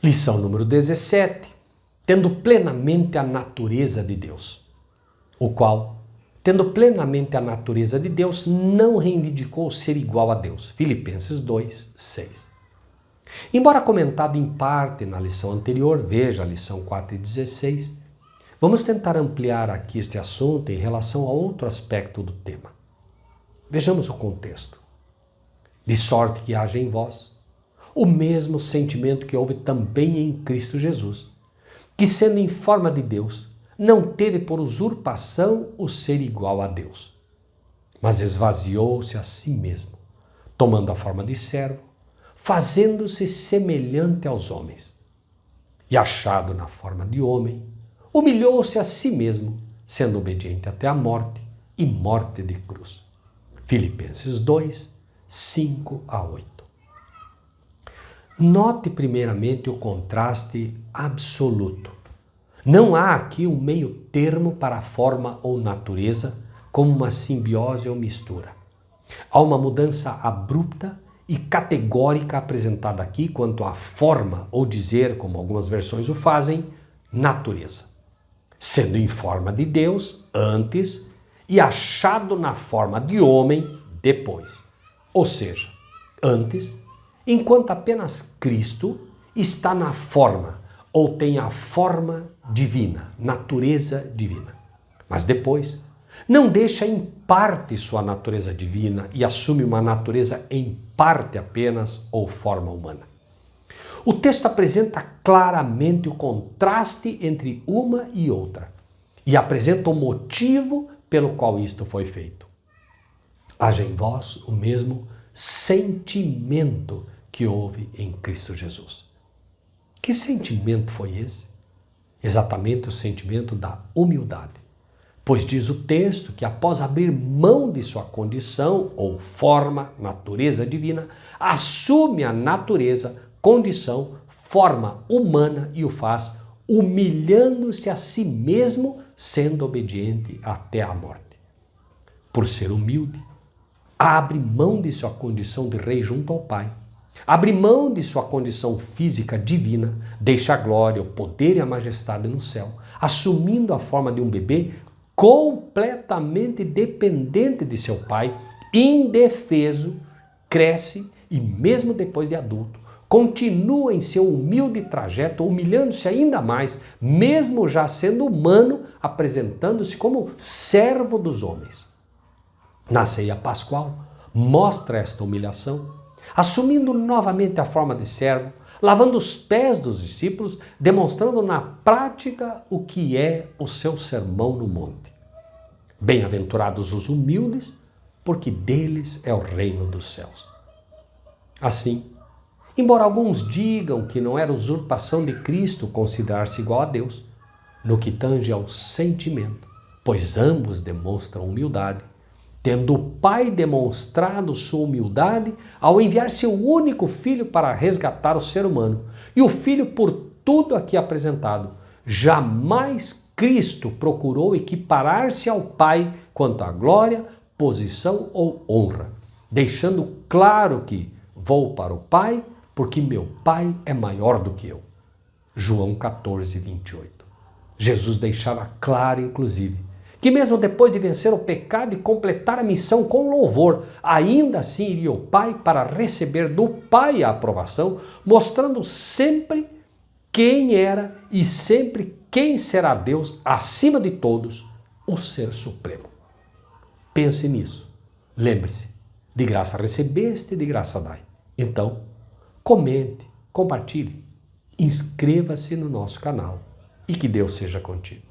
Lição número 17. Tendo plenamente a natureza de Deus, o qual, tendo plenamente a natureza de Deus, não reivindicou ser igual a Deus. Filipenses 2, 6. Embora comentado em parte na lição anterior, veja a lição 4:16, vamos tentar ampliar aqui este assunto em relação a outro aspecto do tema. Vejamos o contexto. De sorte que haja em vós o mesmo sentimento que houve também em Cristo Jesus, que sendo em forma de Deus, não teve por usurpação o ser igual a Deus, mas esvaziou-se a si mesmo, tomando a forma de servo, fazendo-se semelhante aos homens. E achado na forma de homem, humilhou-se a si mesmo, sendo obediente até a morte e morte de cruz. Filipenses 2, 5-8. Note primeiramente o contraste absoluto. Não há aqui um meio termo para a forma ou natureza, como uma simbiose ou mistura. Há uma mudança abrupta e categórica apresentada aqui quanto à forma, ou dizer, como algumas versões o fazem, natureza. Sendo em forma de Deus, antes, e achado na forma de homem, depois. Ou seja, antes, enquanto apenas Cristo está na forma, ou tem a forma divina, natureza divina. Mas depois, não deixa em parte sua natureza divina e assume uma natureza em parte apenas ou forma humana. O texto apresenta claramente o contraste entre uma e outra e apresenta o motivo pelo qual isto foi feito. Haja em vós o mesmo sentimento que houve em Cristo Jesus. Que sentimento foi esse? Exatamente o sentimento da humildade. Pois diz o texto que após abrir mão de sua condição ou forma, natureza divina, assume a natureza, condição, forma humana e o faz humilhando-se a si mesmo, sendo obediente até a morte. Por ser humilde, abre mão de sua condição de rei junto ao Pai. Abre mão de sua condição física divina, deixa a glória, o poder e a majestade no céu, assumindo a forma de um bebê completamente dependente de seu pai, indefeso, cresce e mesmo depois de adulto, continua em seu humilde trajeto, humilhando-se ainda mais, mesmo já sendo humano, apresentando-se como servo dos homens. Na ceia pascual, mostra esta humilhação, assumindo novamente a forma de servo, lavando os pés dos discípulos, demonstrando na prática o que é o seu sermão no monte. Bem-aventurados os humildes, porque deles é o reino dos céus. Assim, embora alguns digam que não era usurpação de Cristo considerar-se igual a Deus, no que tange ao sentimento, pois ambos demonstram humildade, tendo o Pai demonstrado sua humildade ao enviar seu único Filho para resgatar o ser humano, e o Filho, por tudo aqui apresentado, jamais Cristo procurou equiparar-se ao Pai quanto à glória, posição ou honra, deixando claro que vou para o Pai porque meu Pai é maior do que eu. João 14, 28. Jesus deixava claro, inclusive, que mesmo depois de vencer o pecado e completar a missão com louvor, ainda assim iria ao Pai para receber do Pai a aprovação, mostrando sempre quem era e sempre quem será Deus acima de todos, o Ser Supremo. Pense nisso. Lembre-se, de graça recebeste, de graça dai. Então, comente, compartilhe, inscreva-se no nosso canal e que Deus seja contigo.